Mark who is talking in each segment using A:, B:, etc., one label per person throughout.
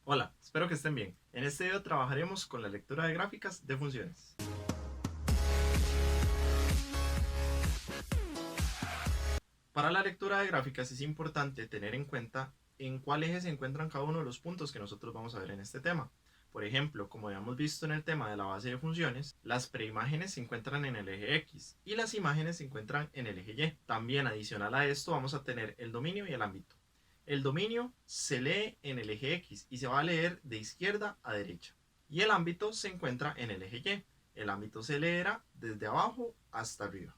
A: Hola, espero que estén bien. En este video trabajaremos con la lectura de gráficas de funciones. Para la lectura de gráficas es importante tener en cuenta en cuál eje se encuentran cada uno de los puntos que nosotros vamos a ver en este tema. Por ejemplo, como ya hemos visto en el tema de la base de funciones, las preimágenes se encuentran en el eje X y las imágenes se encuentran en el eje Y. También adicional a esto vamos a tener el dominio y el ámbito. El dominio se lee en el eje X y se va a leer de izquierda a derecha. Y el ámbito se encuentra en el eje Y. El ámbito se leerá desde abajo hasta arriba.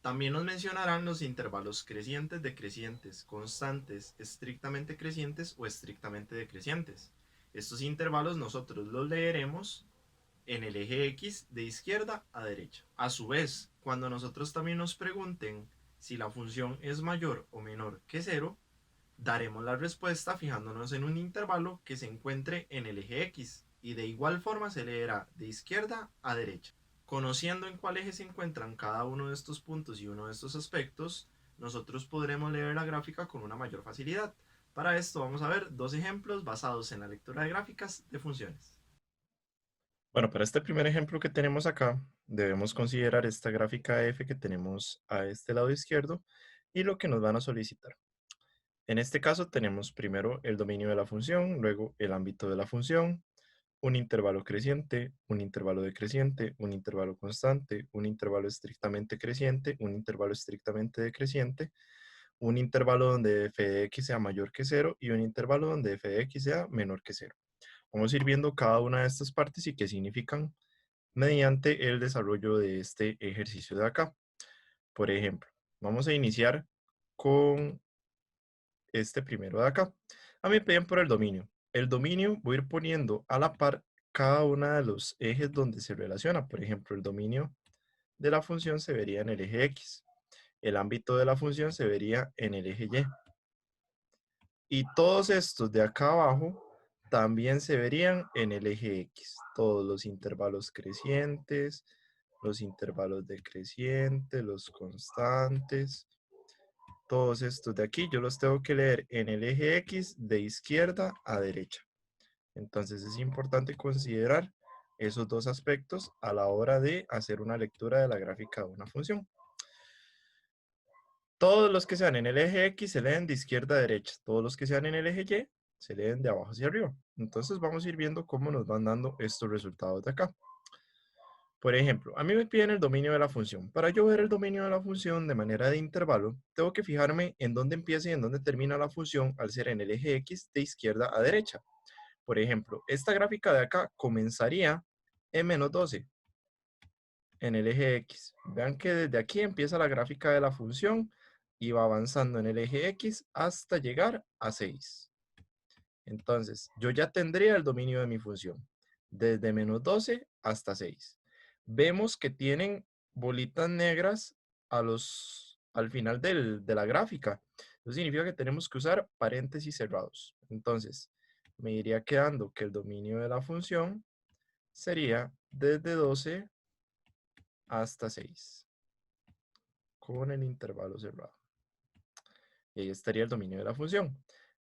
A: También nos mencionarán los intervalos crecientes, decrecientes, constantes, estrictamente crecientes o estrictamente decrecientes. Estos intervalos nosotros los leeremos en el eje X de izquierda a derecha. A su vez, cuando nosotros también nos pregunten si la función es mayor o menor que 0, daremos la respuesta fijándonos en un intervalo que se encuentre en el eje X y de igual forma se leerá de izquierda a derecha. Conociendo en cuál eje se encuentran cada uno de estos puntos y uno de estos aspectos, nosotros podremos leer la gráfica con una mayor facilidad. Para esto vamos a ver dos ejemplos basados en la lectura de gráficas de funciones. Bueno, para este primer ejemplo que tenemos acá, debemos considerar esta gráfica f que tenemos a este lado izquierdo y lo que nos van a solicitar. En este caso tenemos primero el dominio de la función, luego el ámbito de la función, un intervalo creciente, un intervalo decreciente, un intervalo constante, un intervalo estrictamente creciente, un intervalo estrictamente decreciente, un intervalo donde f de x sea mayor que 0 y un intervalo donde f de x sea menor que 0. Vamos a ir viendo cada una de estas partes y qué significan mediante el desarrollo de este ejercicio de acá. Por ejemplo, vamos a iniciar con este primero de acá. A mí me piden por el dominio. El dominio voy a ir poniendo a la par cada uno de los ejes donde se relaciona. Por ejemplo, el dominio de la función se vería en el eje X. El ámbito de la función se vería en el eje Y. Y todos estos de acá abajo también se verían en el eje X. Todos los intervalos crecientes, los intervalos decrecientes, los constantes, todos estos de aquí yo los tengo que leer en el eje X de izquierda a derecha. Entonces es importante considerar esos dos aspectos a la hora de hacer una lectura de la gráfica de una función. Todos los que sean en el eje X se leen de izquierda a derecha. Todos los que sean en el eje Y se leen de abajo hacia arriba. Entonces vamos a ir viendo cómo nos van dando estos resultados de acá. Por ejemplo, a mí me piden el dominio de la función. Para yo ver el dominio de la función de manera de intervalo, tengo que fijarme en dónde empieza y en dónde termina la función al ser en el eje X de izquierda a derecha. Por ejemplo, esta gráfica de acá comenzaría en -12 en el eje X. Vean que desde aquí empieza la gráfica de la función y va avanzando en el eje X hasta llegar a 6. Entonces, yo ya tendría el dominio de mi función, desde -12 hasta 6. Vemos que tienen bolitas negras al final de la gráfica. Eso significa que tenemos que usar paréntesis cerrados. Entonces, me iría quedando que el dominio de la función sería desde 12 hasta 6, con el intervalo cerrado. Y ahí estaría el dominio de la función.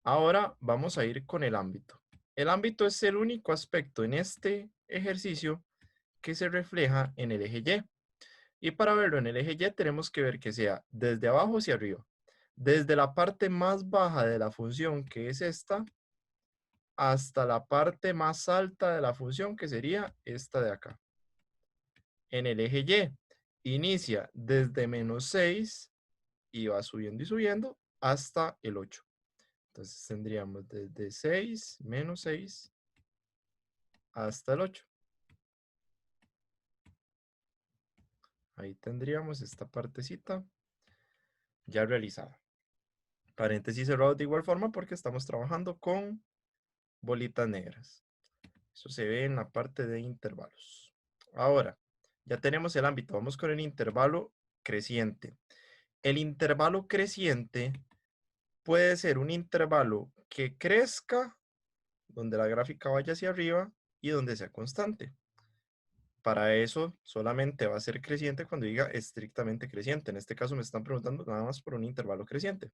A: Ahora vamos a ir con el ámbito. El ámbito es el único aspecto en este ejercicio que se refleja en el eje Y. Y para verlo en el eje Y tenemos que ver que sea desde abajo hacia arriba. Desde la parte más baja de la función, que es esta, hasta la parte más alta de la función, que sería esta de acá. En el eje Y inicia desde -6 y va subiendo y subiendo hasta el 8. Entonces tendríamos desde 6, -6, hasta el 8. Ahí tendríamos esta partecita ya realizada. Paréntesis cerrados de igual forma porque estamos trabajando con bolitas negras. Eso se ve en la parte de intervalos. Ahora, ya tenemos el ámbito. Vamos con el intervalo creciente. El intervalo creciente puede ser un intervalo que crezca, donde la gráfica vaya hacia arriba y donde sea constante. Para eso solamente va a ser creciente cuando diga estrictamente creciente. En este caso me están preguntando nada más por un intervalo creciente.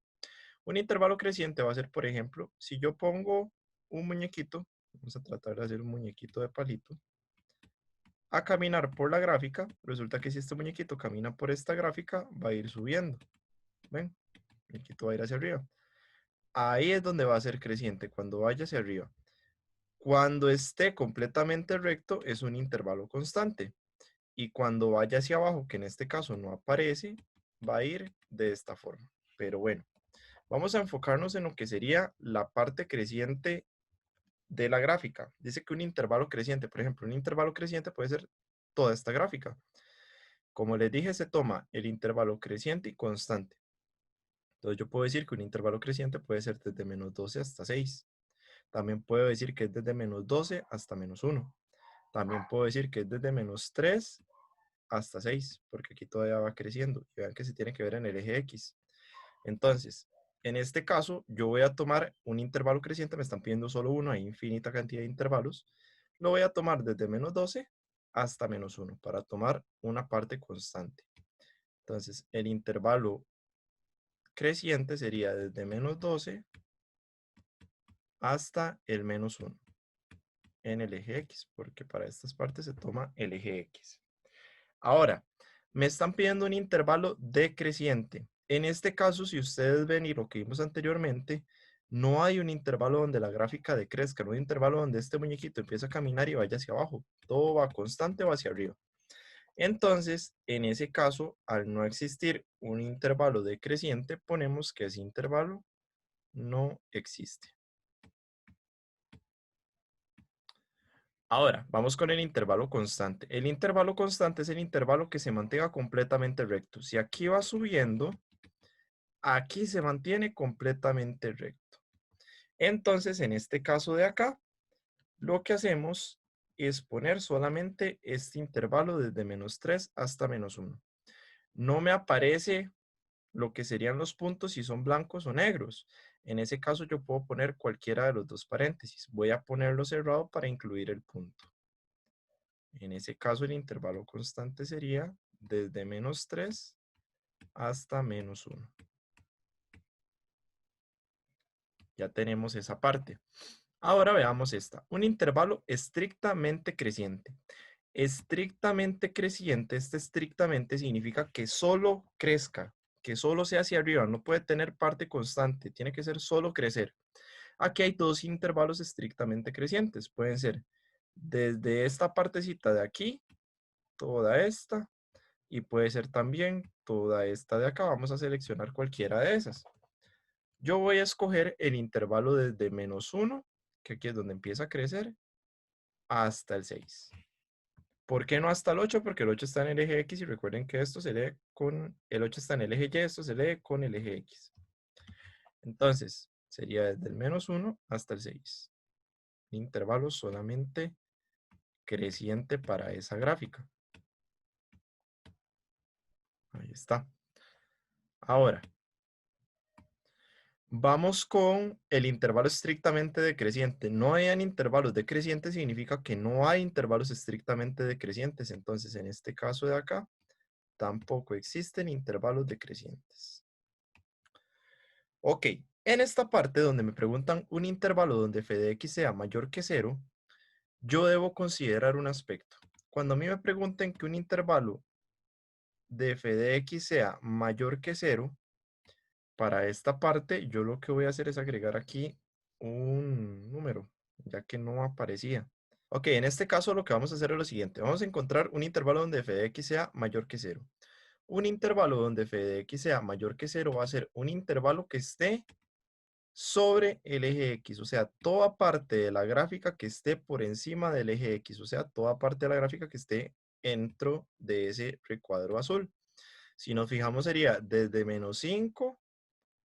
A: Un intervalo creciente va a ser, por ejemplo, si yo pongo un muñequito, vamos a tratar de hacer un muñequito de palito, a caminar por la gráfica, resulta que si este muñequito camina por esta gráfica, va a ir subiendo. ¿Ven? El muñequito va a ir hacia arriba. Ahí es donde va a ser creciente, cuando vaya hacia arriba. Cuando esté completamente recto, es un intervalo constante. Y cuando vaya hacia abajo, que en este caso no aparece, va a ir de esta forma. Pero bueno, vamos a enfocarnos en lo que sería la parte creciente de la gráfica. Dice que un intervalo creciente, por ejemplo, un intervalo creciente puede ser toda esta gráfica. Como les dije, se toma el intervalo creciente y constante. Entonces yo puedo decir que un intervalo creciente puede ser desde menos 12 hasta 6. También puedo decir que es desde menos 12 hasta menos 1. También puedo decir que es desde menos 3 hasta 6, porque aquí todavía va creciendo. Y vean que se tiene que ver en el eje X. Entonces, en este caso, yo voy a tomar un intervalo creciente, me están pidiendo solo uno, hay infinita cantidad de intervalos. Lo voy a tomar desde menos 12 hasta menos 1 para tomar una parte constante. Entonces, el intervalo creciente sería desde menos 12 hasta el menos 1 en el eje X, porque para estas partes se toma el eje X. Ahora, me están pidiendo un intervalo decreciente. En este caso, si ustedes ven y lo que vimos anteriormente, no hay un intervalo donde la gráfica decrezca, no hay un intervalo donde este muñequito empieza a caminar y vaya hacia abajo. Todo va constante o hacia arriba. Entonces, en ese caso, al no existir un intervalo decreciente, ponemos que ese intervalo no existe. Ahora, vamos con el intervalo constante. El intervalo constante es el intervalo que se mantenga completamente recto. Si aquí va subiendo, aquí se mantiene completamente recto. Entonces, en este caso de acá, lo que hacemos es poner solamente este intervalo desde menos 3 hasta menos 1. No me aparece lo que serían los puntos si son blancos o negros. En ese caso yo puedo poner cualquiera de los dos paréntesis. Voy a ponerlo cerrado para incluir el punto. En ese caso el intervalo constante sería desde menos 3 hasta menos 1. Ya tenemos esa parte. Ahora veamos esta. Un intervalo estrictamente creciente. Estrictamente creciente, este estrictamente significa que solo crezca, que solo sea hacia arriba, no puede tener parte constante, tiene que ser solo crecer. Aquí hay dos intervalos estrictamente crecientes, pueden ser desde esta partecita de aquí, toda esta, y puede ser también toda esta de acá. Vamos a seleccionar cualquiera de esas. Yo voy a escoger el intervalo desde menos 1, que aquí es donde empieza a crecer, hasta el 6. ¿Por qué no hasta el 8? Porque el 8 está en el eje X y recuerden que esto se lee con, el 8 está en el eje Y, esto se lee con el eje X. Entonces, sería desde el menos 1 hasta el 6. Intervalo solamente creciente para esa gráfica. Ahí está. Ahora, vamos con el intervalo estrictamente decreciente. No hayan intervalos decrecientes significa que no hay intervalos estrictamente decrecientes. Entonces, en este caso de acá, tampoco existen intervalos decrecientes. Ok, en esta parte donde me preguntan un intervalo donde f de x sea mayor que 0, yo debo considerar un aspecto. Cuando a mí me pregunten que un intervalo de f de x sea mayor que 0, para esta parte yo lo que voy a hacer es agregar aquí un número, ya que no aparecía. Ok, en este caso lo que vamos a hacer es lo siguiente. Vamos a encontrar un intervalo donde f de x sea mayor que 0. Un intervalo donde f de x sea mayor que 0 va a ser un intervalo que esté sobre el eje X, o sea, toda parte de la gráfica que esté por encima del eje X, o sea, toda parte de la gráfica que esté dentro de ese recuadro azul. Si nos fijamos sería desde menos 5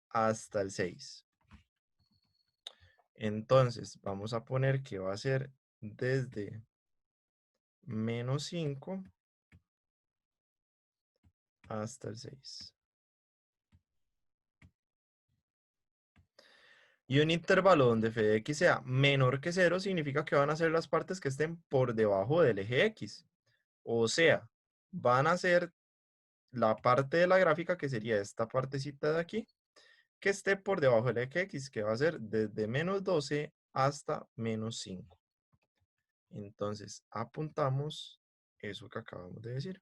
A: hasta el 6. Entonces, vamos a poner que va a ser desde menos 5 hasta el 6. Y un intervalo donde f de x sea menor que 0 significa que van a ser las partes que estén por debajo del eje X. O sea, van a ser la parte de la gráfica que sería esta partecita de aquí, que esté por debajo del eje X, que va a ser desde menos 12 hasta menos 5. Entonces, apuntamos eso que acabamos de decir.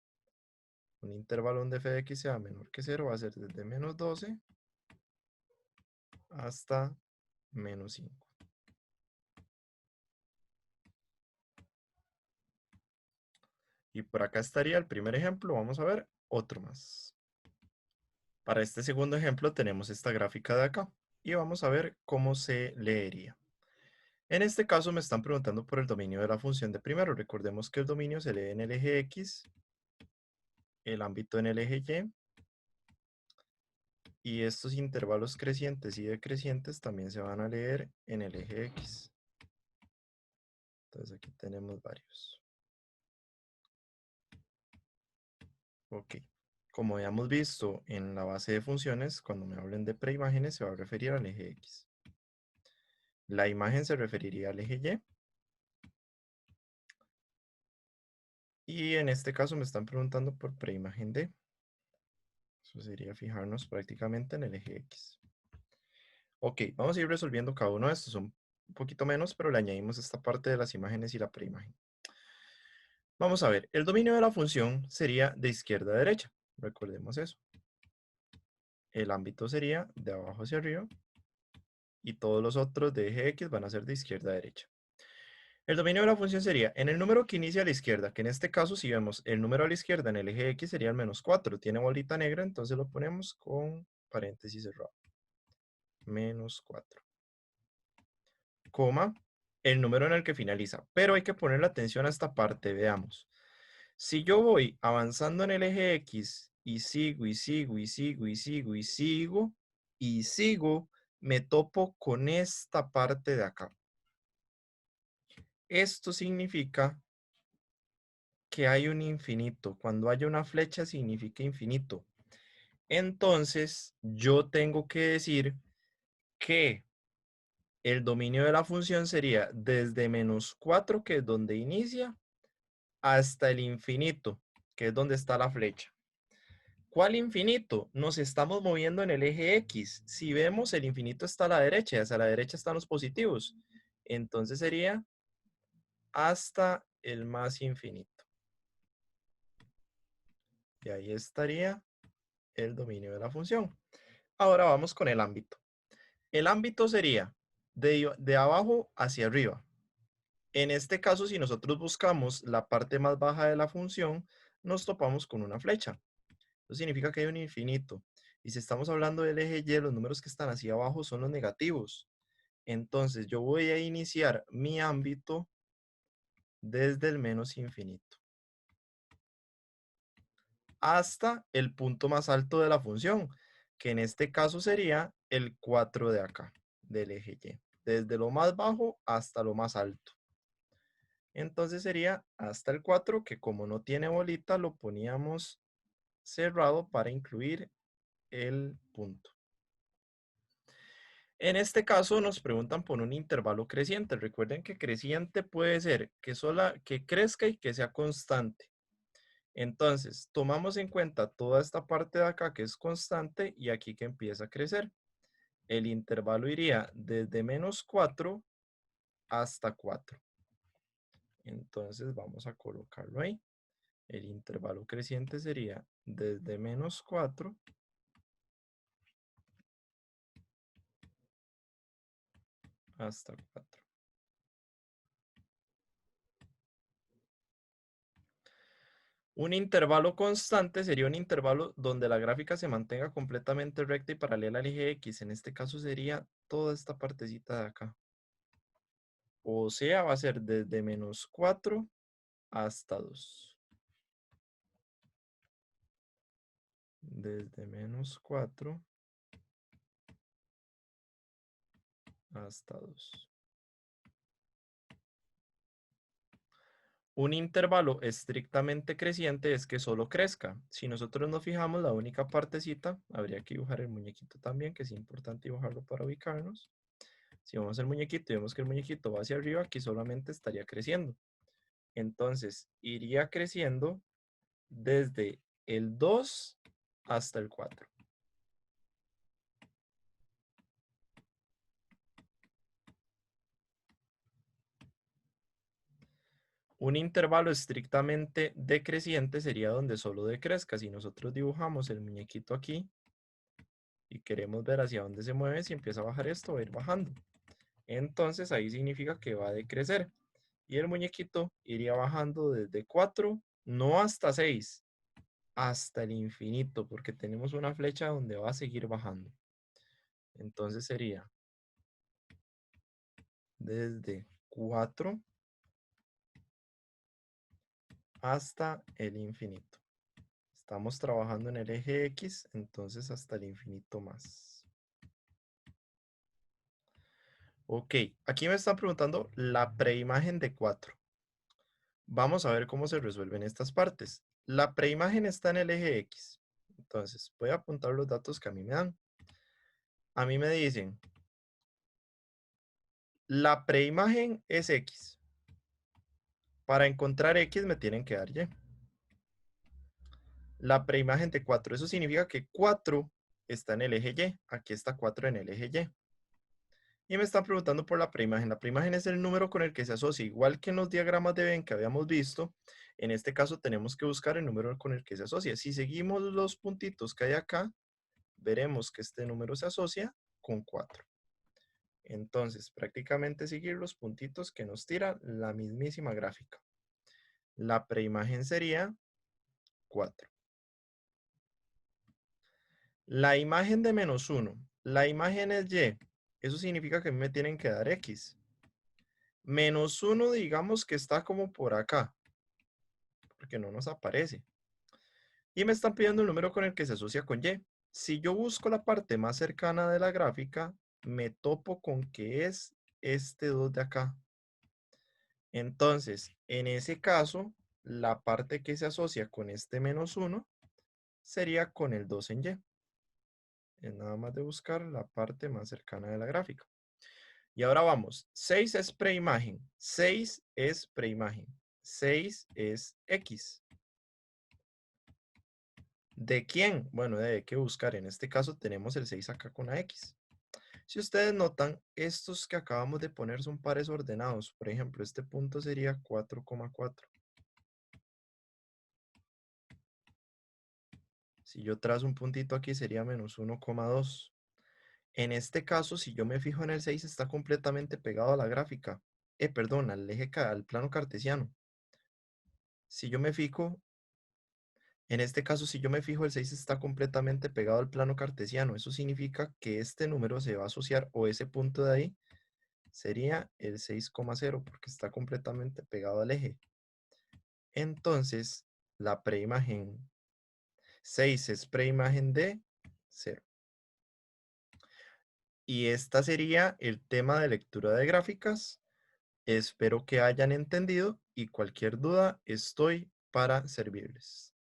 A: Un intervalo donde f de x sea menor que 0 va a ser desde menos 12 hasta menos 5. Y por acá estaría el primer ejemplo. Vamos a ver otro más. Para este segundo ejemplo tenemos esta gráfica de acá. Y vamos a ver cómo se leería. En este caso me están preguntando por el dominio de la función de primero. Recordemos que el dominio se lee en el eje X, el ámbito en el eje Y estos intervalos crecientes y decrecientes también se van a leer en el eje X. Entonces aquí tenemos varios. Ok. Como ya hemos visto en la base de funciones, cuando me hablen de preimágenes se va a referir al eje X. La imagen se referiría al eje Y. Y en este caso me están preguntando por preimagen D. Eso sería fijarnos prácticamente en el eje X. Ok, vamos a ir resolviendo cada uno de estos. Son un poquito menos, pero le añadimos esta parte de las imágenes y la preimagen. Vamos a ver, el dominio de la función sería de izquierda a derecha. Recordemos eso. El ámbito sería de abajo hacia arriba y todos los otros de eje X van a ser de izquierda a derecha. El dominio de la función sería en el número que inicia a la izquierda, que en este caso si vemos el número a la izquierda en el eje X sería el menos 4. Tiene bolita negra, entonces lo ponemos con paréntesis cerrado. Menos 4. Coma, el número en el que finaliza. Pero hay que ponerle atención a esta parte, veamos. Si yo voy avanzando en el eje X y sigo y sigo y sigo y sigo y sigo y sigo, me topo con esta parte de acá. Esto significa que hay un infinito. Cuando haya una flecha significa infinito. Entonces, yo tengo que decir que el dominio de la función sería desde menos 4, que es donde inicia, hasta el infinito, que es donde está la flecha. ¿Cuál infinito? Nos estamos moviendo en el eje X. Si vemos, el infinito está a la derecha, y hacia la derecha están los positivos. Entonces sería hasta el más infinito. Y ahí estaría el dominio de la función. Ahora vamos con el ámbito. El ámbito sería de abajo hacia arriba. En este caso, si nosotros buscamos la parte más baja de la función, nos topamos con una flecha. Eso significa que hay un infinito. Y si estamos hablando del eje Y, los números que están hacia abajo son los negativos. Entonces yo voy a iniciar mi ámbito desde el menos infinito hasta el punto más alto de la función, que en este caso sería el 4 de acá, del eje Y. Desde lo más bajo hasta lo más alto. Entonces sería hasta el 4, que como no tiene bolita, lo poníamos cerrado para incluir el punto. En este caso nos preguntan por un intervalo creciente. Recuerden que creciente puede ser que crezca y que sea constante. Entonces, tomamos en cuenta toda esta parte de acá que es constante y aquí que empieza a crecer. El intervalo iría desde menos 4 hasta 4. Entonces vamos a colocarlo ahí. El intervalo creciente sería desde menos 4 hasta 4. Un intervalo constante sería un intervalo donde la gráfica se mantenga completamente recta y paralela al eje X. En este caso sería toda esta partecita de acá. O sea, va a ser desde menos 4 hasta 2. Desde menos 4 hasta 2. Un intervalo estrictamente creciente es que solo crezca. Si nosotros nos fijamos, la única partecita, habría que dibujar el muñequito también, que es importante dibujarlo para ubicarnos. Si vamos al muñequito y vemos que el muñequito va hacia arriba, aquí solamente estaría creciendo. Entonces, iría creciendo desde el 2 hasta el 4. Un intervalo estrictamente decreciente sería donde solo decrezca. Si nosotros dibujamos el muñequito aquí y queremos ver hacia dónde se mueve, si empieza a bajar esto, va a ir bajando. Entonces ahí significa que va a decrecer. Y el muñequito iría bajando desde 4, no hasta 6, hasta el infinito, porque tenemos una flecha donde va a seguir bajando. Entonces sería desde 4 hasta el infinito. Estamos trabajando en el eje X, entonces hasta el infinito más. Ok, aquí me están preguntando la preimagen de 4. Vamos a ver cómo se resuelven estas partes. La preimagen está en el eje X. Entonces, voy a apuntar los datos que a mí me dan. A mí me dicen, la preimagen es X. Para encontrar X me tienen que dar Y. La preimagen de 4, eso significa que 4 está en el eje Y. Aquí está 4 en el eje Y. Y me están preguntando por la preimagen. La preimagen es el número con el que se asocia. Igual que en los diagramas de Venn que habíamos visto, en este caso tenemos que buscar el número con el que se asocia. Si seguimos los puntitos que hay acá, veremos que este número se asocia con 4. Entonces, prácticamente seguir los puntitos que nos tira la mismísima gráfica. La preimagen sería 4. La imagen de menos 1. La imagen es Y. Eso significa que me tienen que dar X. Menos 1, digamos que está como por acá, porque no nos aparece. Y me están pidiendo el número con el que se asocia con Y. Si yo busco la parte más cercana de la gráfica, me topo con que es este 2 de acá. Entonces, en ese caso, la parte que se asocia con este menos 1 sería con el 2 en Y. Es nada más de buscar la parte más cercana de la gráfica. Y ahora vamos. 6 es preimagen. 6 es preimagen. 6 es X. ¿De quién? Bueno, hay que buscar. En este caso tenemos el 6 acá con la X. Si ustedes notan, estos que acabamos de poner son pares ordenados. Por ejemplo, este punto sería 4,4. Si yo trazo un puntito aquí sería menos 1,2. En este caso, si yo me fijo en el 6, está completamente pegado a la gráfica. Perdón, al plano cartesiano. Si yo me fijo, en este caso, si yo me fijo, el 6 está completamente pegado al plano cartesiano. Eso significa que este número se va a asociar, o ese punto de ahí, sería el 6,0, porque está completamente pegado al eje. Entonces, la preimagen 6 es preimagen de 0. Y esta sería el tema de lectura de gráficas. Espero que hayan entendido y cualquier duda estoy para servirles.